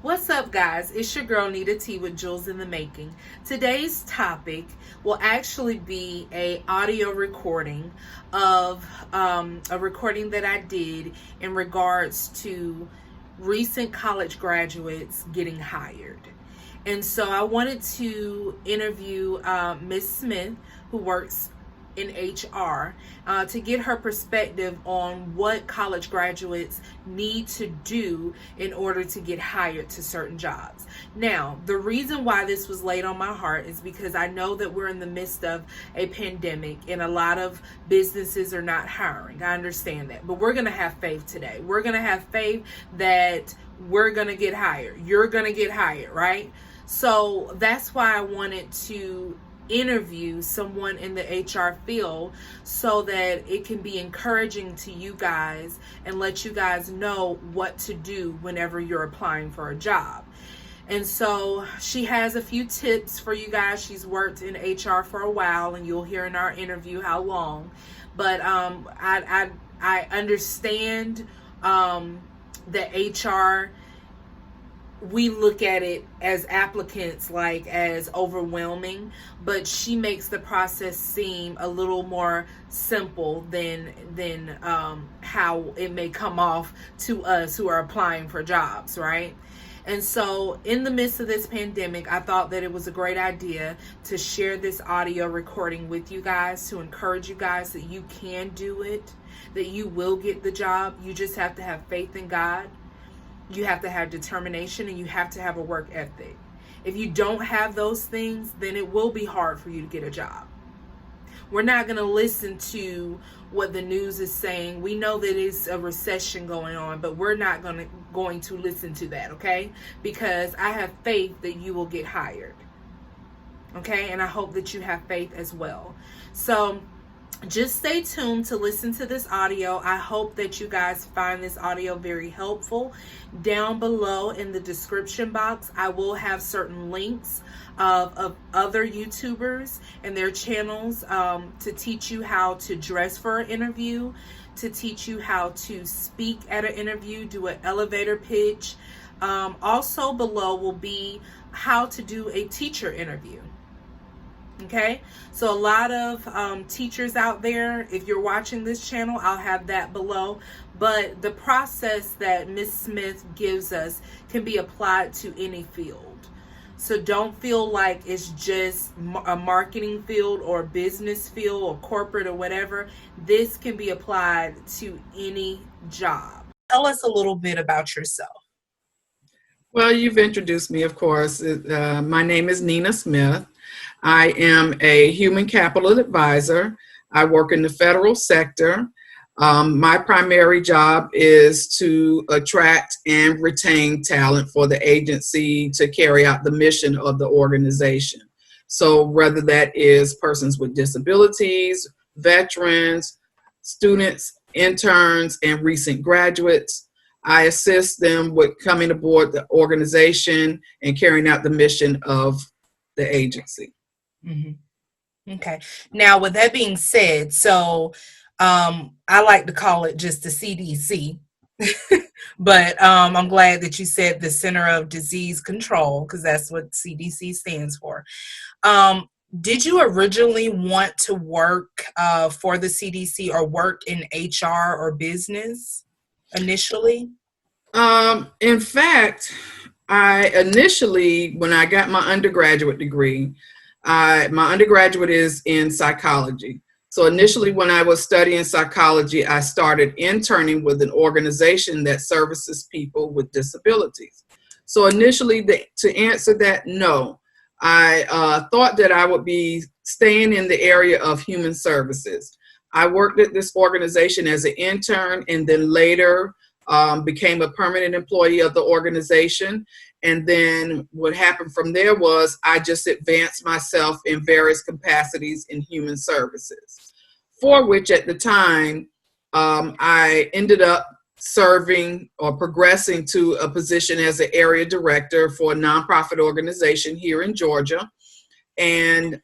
What's up, guys? It's your girl Nita T with Jules in the Making. Today's topic will actually be a audio recording of a recording that I did in regards to recent college graduates getting hired. And so I wanted to interview Miss Smith, who works in HR, to get her perspective on what college graduates need to do in order to get hired to certain jobs. Now, the reason why this was laid on my heart is because I know that we're in the midst of a pandemic and a lot of businesses are not hiring. I understand that, but we're going to have faith today. We're going to have faith that we're going to get hired. You're going to get hired, right? So that's why I wanted to interview someone in the HR field so that it can be encouraging to you guys and let you guys know what to do whenever you're applying for a job. And so she has a few tips for you guys. She's worked in HR for a while, and you'll hear in our interview how long. But I understand that HR, we look at it as applicants like as overwhelming, but she makes the process seem a little more simple than how it may come off to us who are applying for jobs, right? And so in the midst of this pandemic, I thought that it was a great idea to share this audio recording with you guys to encourage you guys that you can do it, that you will get the job. You just have to have faith in God. You have to have determination, and you have to have a work ethic. If you don't have those things, then it will be hard for you to get a job. We're not going to listen to what the news is saying. We know that it's a recession going on, but we're not going to listen to that, okay? Because I have faith that you will get hired. Okay? And I hope that you have faith as well. So just stay tuned to listen to this audio. I hope that you guys find this audio very helpful. Down below in the description box, I will have certain links of other YouTubers and their channels to teach you how to dress for an interview, to teach you how to speak at an interview, do an elevator pitch. Also below will be how to do a teacher interview. Okay, so a lot of teachers out there, if you're watching this channel, I'll have that below. But the process that Miss Smith gives us can be applied to any field. So don't feel like it's just a marketing field or business field or corporate or whatever. This can be applied to any job. Tell us a little bit about yourself. Well, you've introduced me, of course. My name is Nina Smith. I am a human capital advisor. I work in the federal sector. My primary job is to attract and retain talent for the agency to carry out the mission of the organization. So whether that is persons with disabilities, veterans, students, interns, and recent graduates, I assist them with coming aboard the organization and carrying out the mission of the agency. Mm-hmm. Okay. Now, with that being said, so I like to call it just the CDC, but I'm glad that you said the Center of Disease Control, because that's what CDC stands for. Did you originally want to work for the CDC or work in HR or business initially? In fact, I initially, when I got my undergraduate degree, my undergraduate is in psychology. So initially, when I was studying psychology, I started interning with an organization that services people with disabilities. So initially, to answer that, no. I thought that I would be staying in the area of human services. I worked at this organization as an intern and then later became a permanent employee of the organization. And then what happened from there was I just advanced myself in various capacities in human services, for which at the time I ended up serving or progressing to a position as an area director for a nonprofit organization here in Georgia, and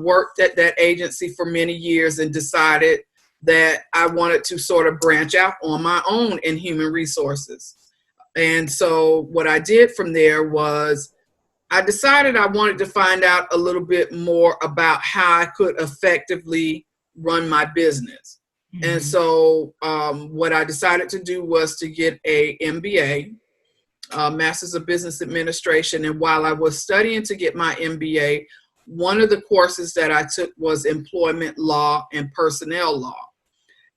worked at that agency for many years and decided that I wanted to sort of branch out on my own in human resources. And so what I did from there was I decided I wanted to find out a little bit more about how I could effectively run my business. And Mm-hmm. so what I decided to do was to get a MBA, Master's of Business Administration. And while I was studying to get my MBA, one of the courses that I took was employment law and personnel law.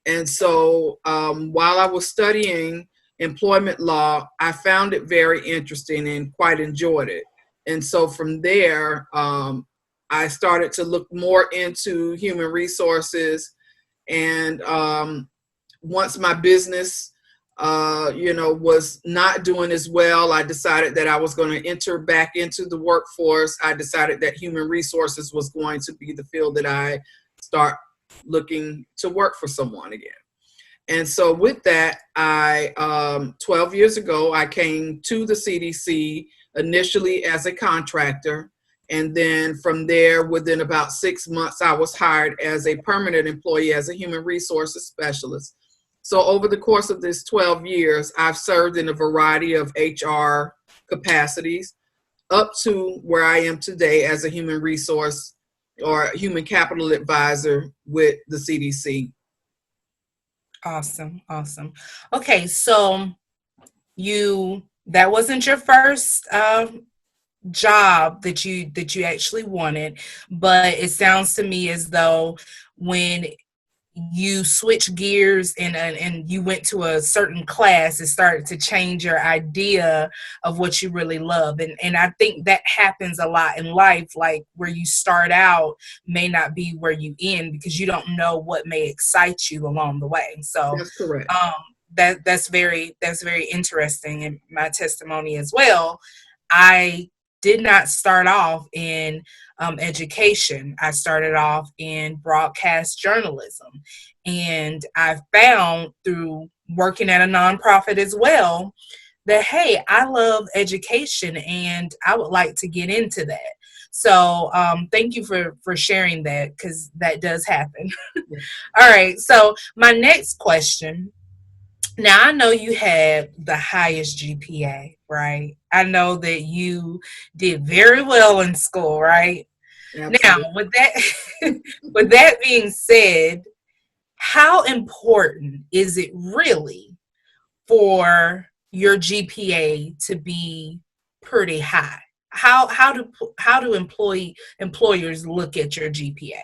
And so while I was studying employment law, I found it very interesting and quite enjoyed it. And so from there, I started to look more into human resources. And once my business, was not doing as well, I decided that I was going to enter back into the workforce. I decided that human resources was going to be the field that I start looking to work for someone again. And so with that, 12 years ago, I came to the CDC initially as a contractor. And then from there, within about 6 months, I was hired as a permanent employee as a human resources specialist. So over the course of this 12 years, I've served in a variety of HR capacities up to where I am today as a human resource or human capital advisor with the CDC. Awesome. Awesome. Okay. So that wasn't your first job that you actually wanted, but it sounds to me as though when you switch gears and you went to a certain class, it started to change your idea of what you really love. And I think that happens a lot in life, like where you start out may not be where you end because you don't know what may excite you along the way. So That's correct. um that's very interesting in my testimony as well. I did not start off in education. I started off in broadcast journalism. And I found through working at a nonprofit as well that, hey, I love education and I would like to get into that. So thank you for sharing that because that does happen. Yeah. All right. So my next question. Now, I know you had the highest GPA, right? I know that you did very well in school, right? Now, Absolutely. with that with that being said, how important is it really for your GPA to be pretty high? How do employers look at your GPA?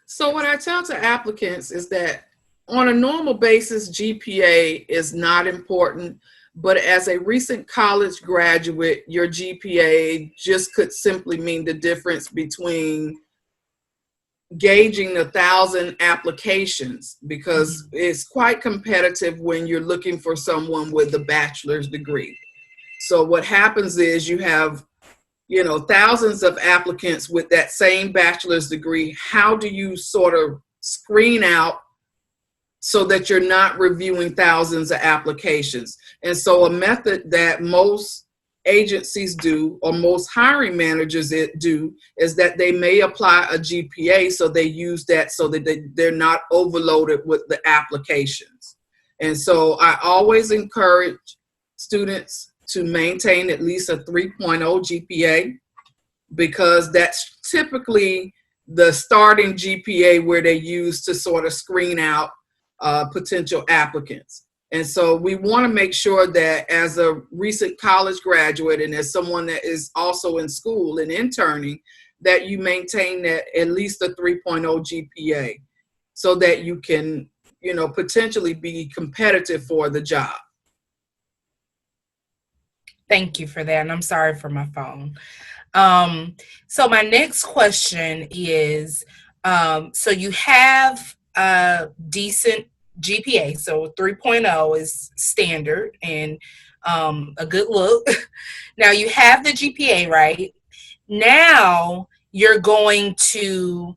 So what I tell to applicants is that on a normal basis, GPA is not important, but as a recent college graduate, your GPA just could simply mean the difference between gauging 1,000 applications because Mhm. it's quite competitive when you're looking for someone with a bachelor's degree. So what happens is you have thousands of applicants with that same bachelor's degree. How do you sort of screen out so that you're not reviewing thousands of applications? And so a method that most agencies do or most hiring managers do is that they may apply a GPA, so they use that so that they're not overloaded with the applications. And so I always encourage students to maintain at least a 3.0 GPA because that's typically the starting GPA where they use to sort of screen out potential applicants. And so we want to make sure that as a recent college graduate and as someone that is also in school and interning, that you maintain that at least a 3.0 GPA so that you can, potentially be competitive for the job. Thank you for that. And I'm sorry for my phone. So my next question is, so you have a decent GPA, so 3.0 is standard and a good look. Now you have the GPA, right? Now you're going to,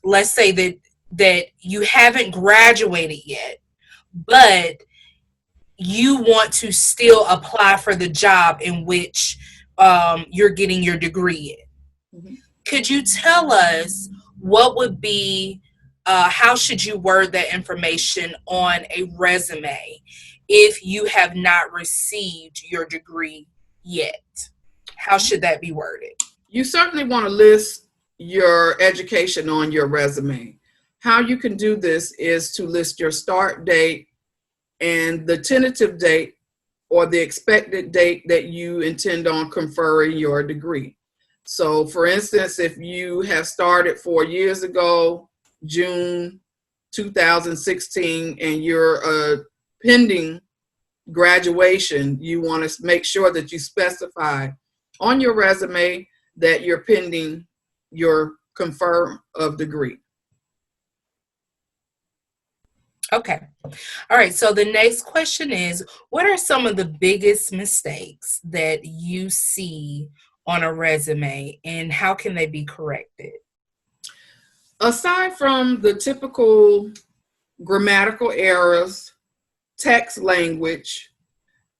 let's say that you haven't graduated yet, but you want to still apply for the job in which you're getting your degree in. Mhm. Could you tell us what would be, how should you word that information on a resume? if you have not received your degree yet? How should that be worded? You certainly want to list your education on your resume. How you can do this is to list your start date and the tentative date or the expected date that you intend on conferring your degree. So, for instance, if you have started 4 years ago, June 2016, and you're pending graduation, you want to make sure that you specify on your resume that you're pending your confer of degree. Okay. All right. So the next question is, what are some of the biggest mistakes that you see on a resume and how can they be corrected? Aside from the typical grammatical errors, text language,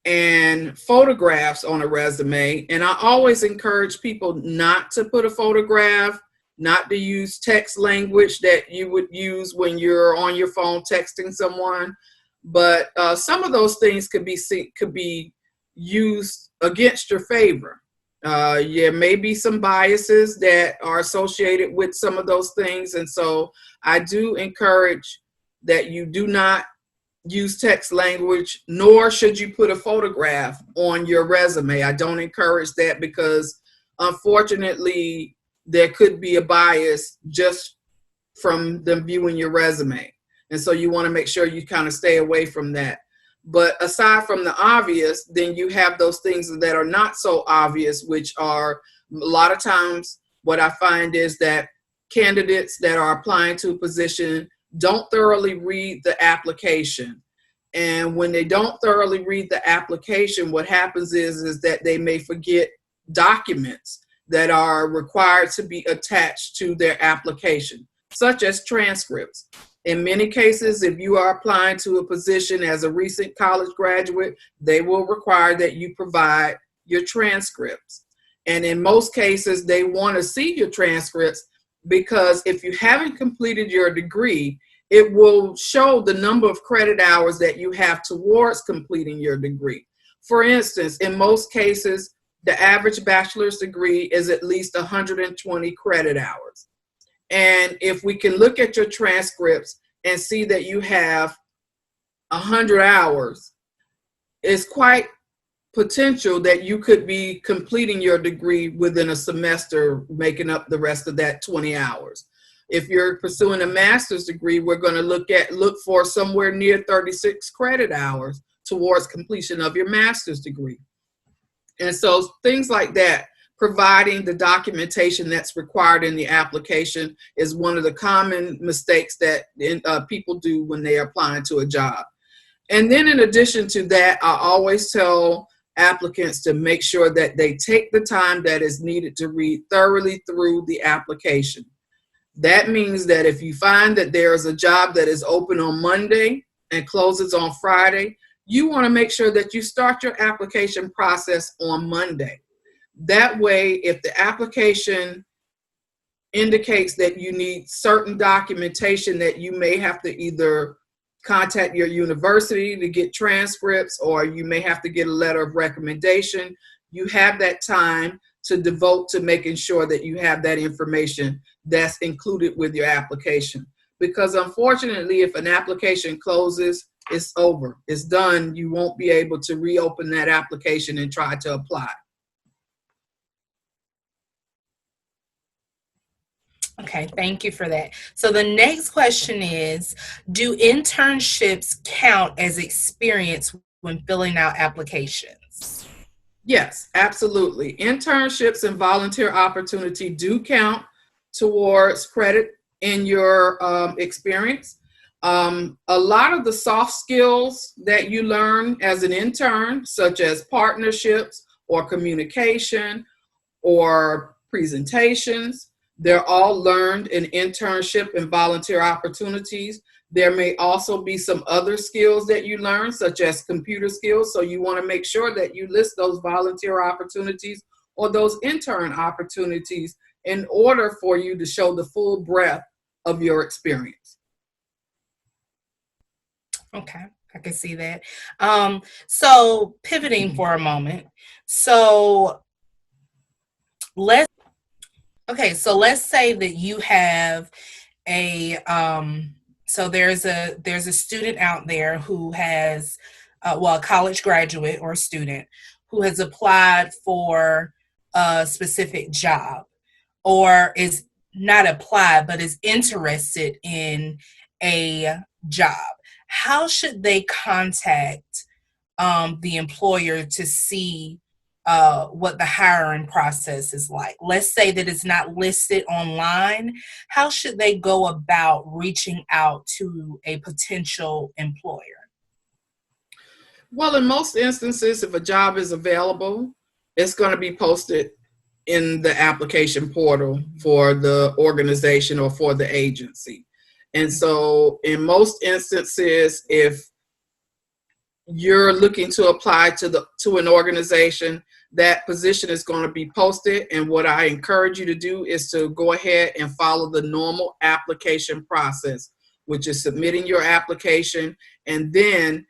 and photographs on a resume, and I always encourage people not to put a photograph, not to use text language that you would use when you're on your phone texting someone. But some of those things could be used against your favor. There may be some biases that are associated with some of those things, and so I do encourage that you do not use text language, nor should you put a photograph on your resume. I don't encourage that because unfortunately there could be a bias just from them viewing your resume. And so you want to make sure you kind of stay away from that. But aside from the obvious, then you have those things that are not so obvious, which are a lot of times what I find is that candidates that are applying to a position don't thoroughly read the application. And when they don't thoroughly read the application, what happens is that they may forget documents that are required to be attached to their application, such as transcripts. In many cases, if you are applying to a position as a recent college graduate, they will require that you provide your transcripts. And in most cases, they want to see your transcripts because if you haven't completed your degree, it will show the number of credit hours that you have towards completing your degree. For instance, in most cases, the average bachelor's degree is at least 120 credit hours. And if we can look at your transcripts and see that you have 100 hours, it's quite potential that you could be completing your degree within a semester, making up the rest of that 20 hours. If you're pursuing a master's degree, we're going to look for somewhere near 36 credit hours towards completion of your master's degree. And so things like that, providing the documentation that's required in the application is one of the common mistakes that people do when they are applying to a job. And then in addition to that, I always tell applicants to make sure that they take the time that is needed to read thoroughly through the application. That means that if you find that there is a job that is open on Monday and closes on Friday, you want to make sure that you start your application process on Monday. That way, if the application indicates that you need certain documentation that you may have to either contact your university to get transcripts, or you may have to get a letter of recommendation, you have that time to devote to making sure that you have that information that's included with your application. Because unfortunately, if an application closes, it's over. It's done. You won't be able to reopen that application and try to apply. Okay, thank you for that. So the next question is, do internships count as experience when filling out applications? Yes, absolutely. Internships and volunteer opportunity do count towards credit in your experience. A lot of the soft skills that you learn as an intern, such as partnerships or communication or presentations, they're all learned in internship and volunteer opportunities. There may also be some other skills that you learn, such as computer skills. So you want to make sure that you list those volunteer opportunities or those intern opportunities in order for you to show the full breadth of your experience. Okay. I can see that. So pivoting for a moment. So let's let's say that you have a so there's a student out there who has a college graduate or a student who has applied for a specific job, or is not applied but is interested in a job. How should they contact the employer to see what the hiring process is like? Let's say that it's not listed online. How should they go about reaching out to a potential employer? Well, in most instances, if a job is available, it's going to be posted in the application portal for the organization or for the agency. And so in most instances, if you're looking to apply to an organization, that position is going to be posted. And what I encourage you to do is to go ahead and follow the normal application process, which is submitting your application. And then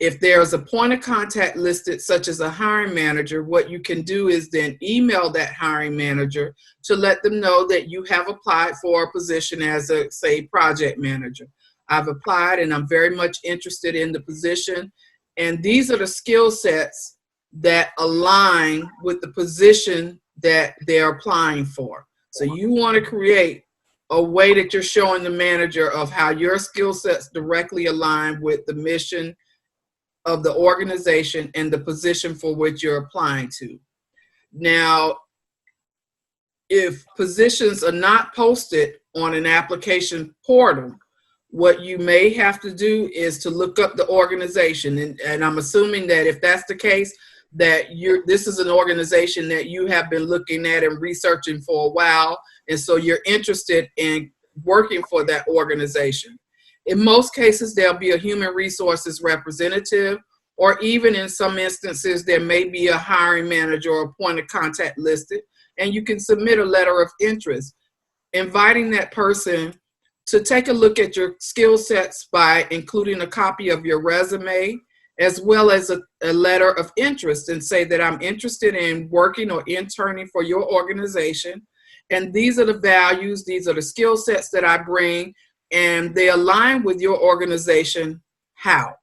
if there's a point of contact listed, such as a hiring manager, what you can do is then email that hiring manager to let them know that you have applied for a position as a, say, project manager. I've applied and I'm very much interested in the position. And these are the skill sets that align with the position that they're applying for. So you want to create a way that you're showing the manager of how your skill sets directly align with the mission of the organization and the position for which you're applying to. Now, if positions are not posted on an application portal, what you may have to do is to look up the organization. And I'm assuming that if that's the case, that this is an organization that you have been looking at and researching for a while. And so you're interested in working for that organization. In most cases, there'll be a human resources representative, or even in some instances, there may be a hiring manager or a point of contact listed, and you can submit a letter of interest, inviting that person to take a look at your skill sets by including a copy of your resume, as well as a letter of interest, and say that I'm interested in working or interning for your organization. And these are the values, these are the skill sets that I bring, and they align with your organization. How?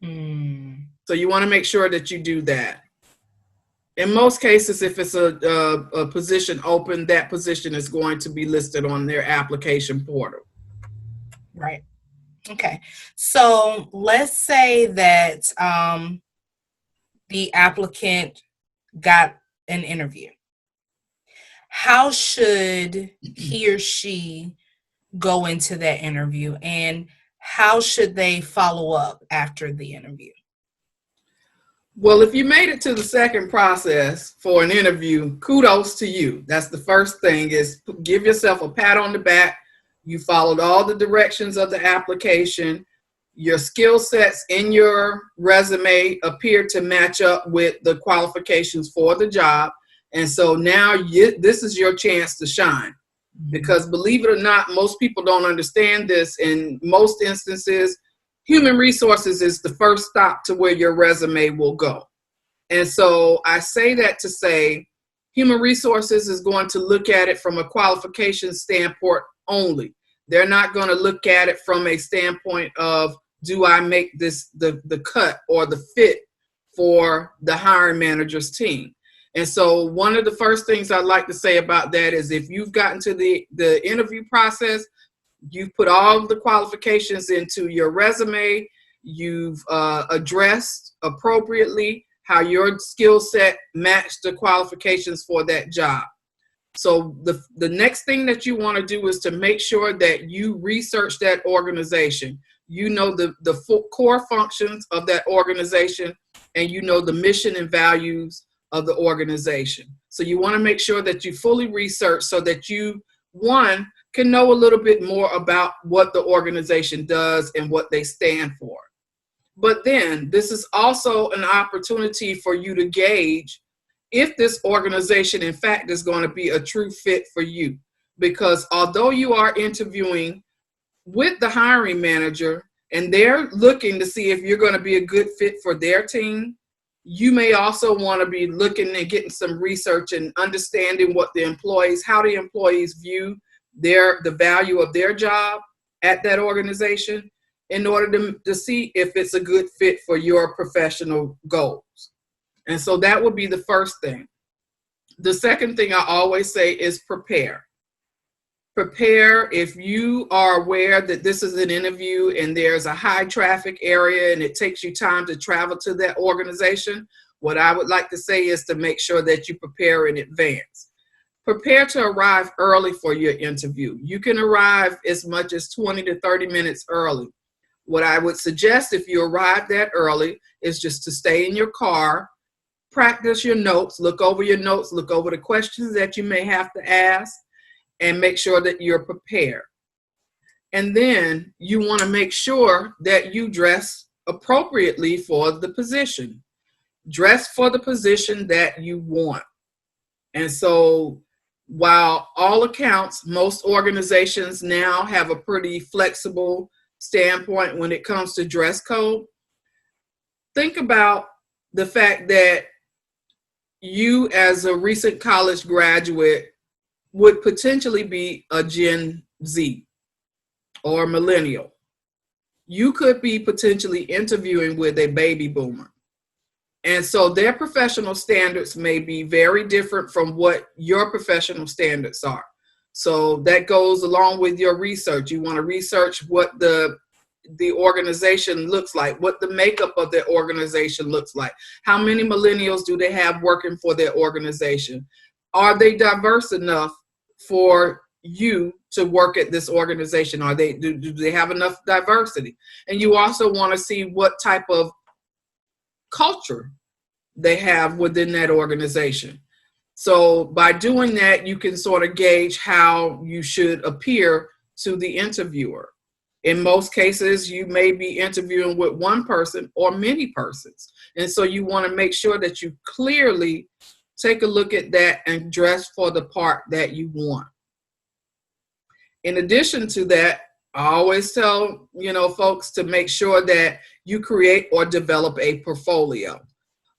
So you want to make sure that you do that. In most cases, if it's a position open, that position is going to be listed on their application portal. Right. Okay. So let's say that the applicant got an interview. How should he or she go into that interview, and how should they follow up after the interview? Well, if you made it to the second process for an interview, kudos to you. That's the first thing, is give yourself a pat on the back. You followed all the directions of the application. Your skill sets in your resume appear to match up with the qualifications for the job. And so now this is your chance to shine. Because believe it or not, most people don't understand this. In most instances, human resources is the first stop to where your resume will go. And so I say that to say human resources is going to look at it from a qualification standpoint only. They're not going to look at it from a standpoint of, do I make this the cut or the fit for the hiring manager's team? And so one of the first things I'd like to say about that is, if you've gotten to the interview process, you've put all of the qualifications into your resume, you've addressed appropriately how your skill set matched the qualifications for that job. So the next thing that you want to do is to make sure that you research that organization. You know the core functions of that organization, and you know the mission and values of the organization. So you want to make sure that you fully research so that you, one, can know a little bit more about what the organization does and what they stand for. But then this is also an opportunity for you to gauge if this organization, in fact, is going to be a true fit for you. Because although you are interviewing with the hiring manager, and they're looking to see if you're going to be a good fit for their team, you may also want to be looking and getting some research and understanding how the employees view the value of their job at that organization in order to see if it's a good fit for your professional goals. And so that would be the first thing. The second thing I always say is prepare. Prepare if you are aware that this is an interview and there's a high traffic area and it takes you time to travel to that organization. What I would like to say is to make sure that you prepare in advance. Prepare to arrive early for your interview. You can arrive as much as 20 to 30 minutes early. What I would suggest if you arrive that early is just to stay in your car, practice your notes, look over your notes, look over the questions that you may have to ask, and make sure that you're prepared. And then you want to make sure that you dress appropriately for the position. Dress for the position that you want. And so while all accounts, most organizations now have a pretty flexible standpoint when it comes to dress code, think about the fact that you as a recent college graduate would potentially be a Gen Z or millennial. You could be potentially interviewing with a baby boomer. And so their professional standards may be very different from what your professional standards are. So that goes along with your research. You want to research what the organization looks like, what the makeup of their organization looks like. How many millennials do they have working for their organization? Are they diverse enough for you to work at this organization? Do they have enough diversity? And you also want to see what type of culture they have within that organization. So by doing that, you can sort of gauge how you should appear to the interviewer. In most cases, you may be interviewing with one person or many persons. And so you want to make sure that you clearly take a look at that and dress for the part that you want. In addition to that, I always tell, folks to make sure that you create or develop a portfolio.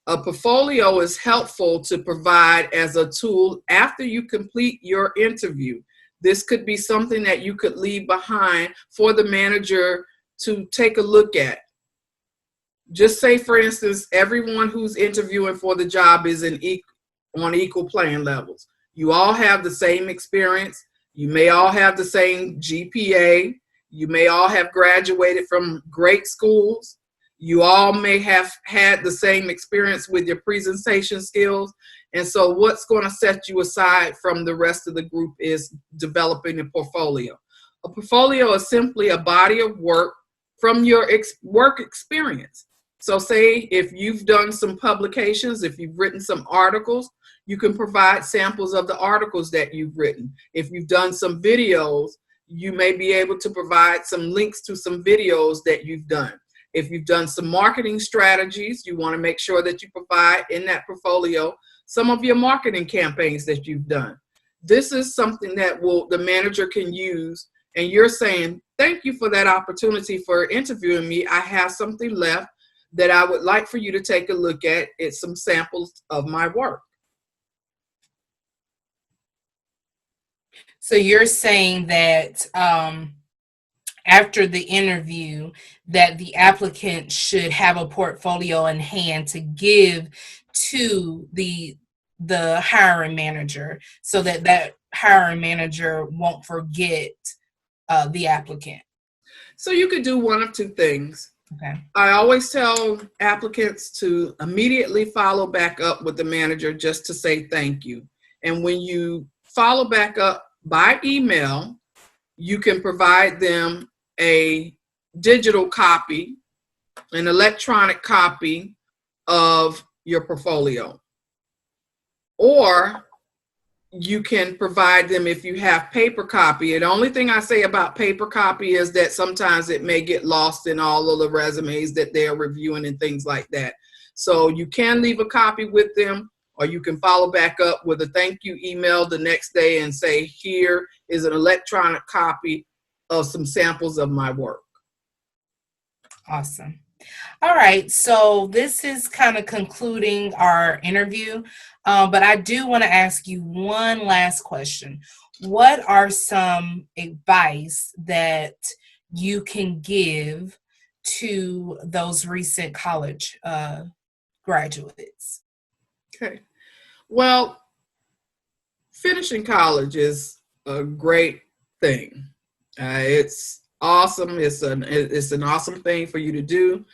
A portfolio is helpful to provide as a tool after you complete your interview. This could be something that you could leave behind for the manager to take a look at. Just say, for instance, everyone who's interviewing for the job is on equal playing levels. You all have the same experience. You may all have the same GPA. You may all have graduated from great schools. You all may have had the same experience with your presentation skills. And so what's going to set you aside from the rest of the group is developing a portfolio. A portfolio is simply a body of work from your work experience. So say if you've done some publications, if you've written some articles, you can provide samples of the articles that you've written. If you've done some videos, you may be able to provide some links to some videos that you've done. If you've done some marketing strategies, you want to make sure that you provide in that portfolio some of your marketing campaigns that you've done. This is something that the manager can use, and you're saying, thank you for that opportunity for interviewing me. I have something left that I would like for you to take a look at. It's some samples of my work. So you're saying that after the interview, that the applicant should have a portfolio in hand to give to the hiring manager, so that hiring manager won't forget the applicant. So you could do one of two things. Okay. I always tell applicants to immediately follow back up with the manager just to say thank you. And when you follow back up by email, you can provide them a digital copy, an electronic copy of your portfolio. Or you can provide them, if you have paper copy. And the only thing I say about paper copy is that sometimes it may get lost in all of the resumes that they're reviewing and things like that. So you can leave a copy with them, or you can follow back up with a thank you email the next day and say, here is an electronic copy of some samples of my work. Awesome. All right, so this is kind of concluding our interview, but I do want to ask you one last question. What are some advice that you can give to those recent college graduates? Okay. Well, finishing college is a great thing. It's awesome. It's an awesome thing for you to do.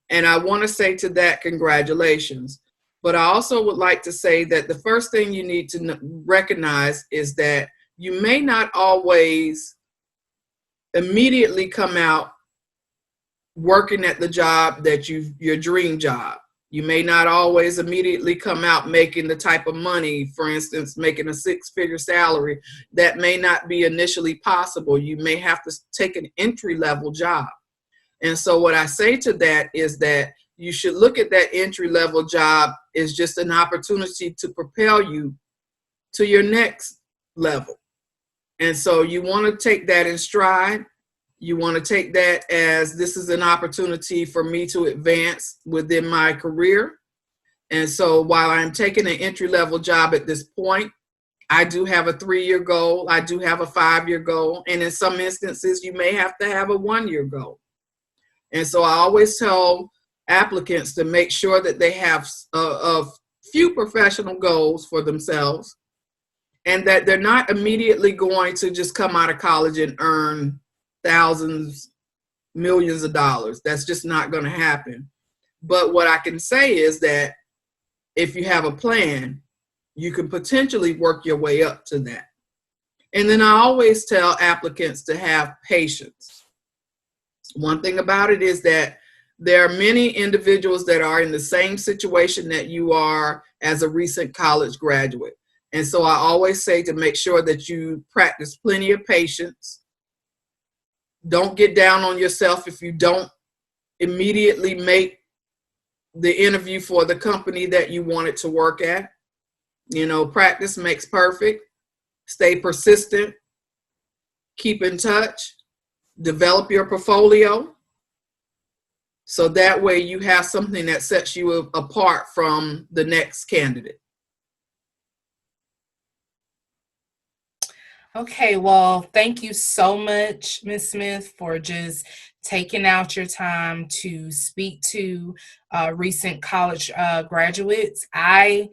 And I want to say to that, congratulations. But I also would like to say that the first thing you need to recognize is that you may not always immediately come out working at the job that your dream job. You may not always immediately come out making the type of money, for instance, making a six-figure salary. That may not be initially possible. You may have to take an entry-level job. And so what I say to that is that you should look at that entry-level job as just an opportunity to propel you to your next level. And so you want to take that in stride. You want to take that as this is an opportunity for me to advance within my career. And so while I'm taking an entry-level job at this point, I do have a 3-year goal. I do have a 5-year goal. And in some instances, you may have to have a 1-year goal. And so I always tell applicants to make sure that they have a few professional goals for themselves and that they're not immediately going to just come out of college and earn thousands, millions of dollars. That's just not going to happen. But what I can say is that if you have a plan, you can potentially work your way up to that. And then I always tell applicants to have patience. One thing about it is that there are many individuals that are in the same situation that you are as a recent college graduate. And so I always say to make sure that you practice plenty of patience. Don't get down on yourself if you don't immediately make the interview for the company that you wanted to work at. You know, practice makes perfect. Stay persistent. Keep in touch. Develop your portfolio. So that way you have something that sets you apart from the next candidate. Okay, well, thank you so much, Ms. Smith, for just taking out your time to speak to recent college graduates. I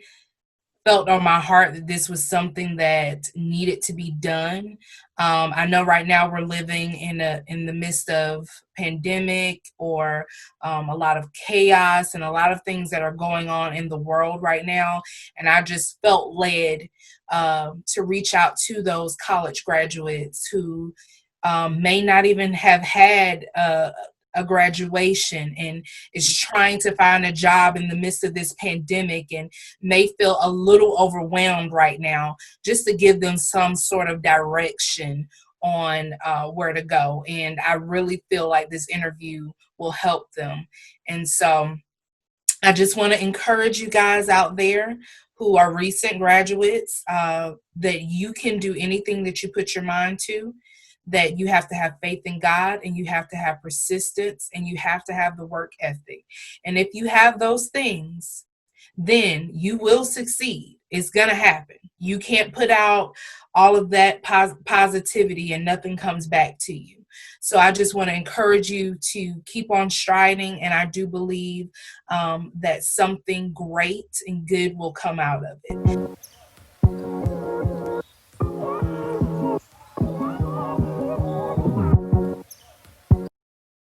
felt on my heart that this was something that needed to be done. I know right now we're living in the midst of pandemic or a lot of chaos and a lot of things that are going on in the world right now. And I just felt led to reach out to those college graduates who may not even have had a graduation and is trying to find a job in the midst of this pandemic and may feel a little overwhelmed right now, just to give them some sort of direction on where to go. And I really feel like this interview will help them. And so I just want to encourage you guys out there who are recent graduates that you can do anything that you put your mind to, that you have to have faith in God and you have to have persistence and you have to have the work ethic. And if you have those things, then you will succeed. It's going to happen. You can't put out all of that positivity and nothing comes back to you. So I just want to encourage you to keep on striding. And I do believe that something great and good will come out of it.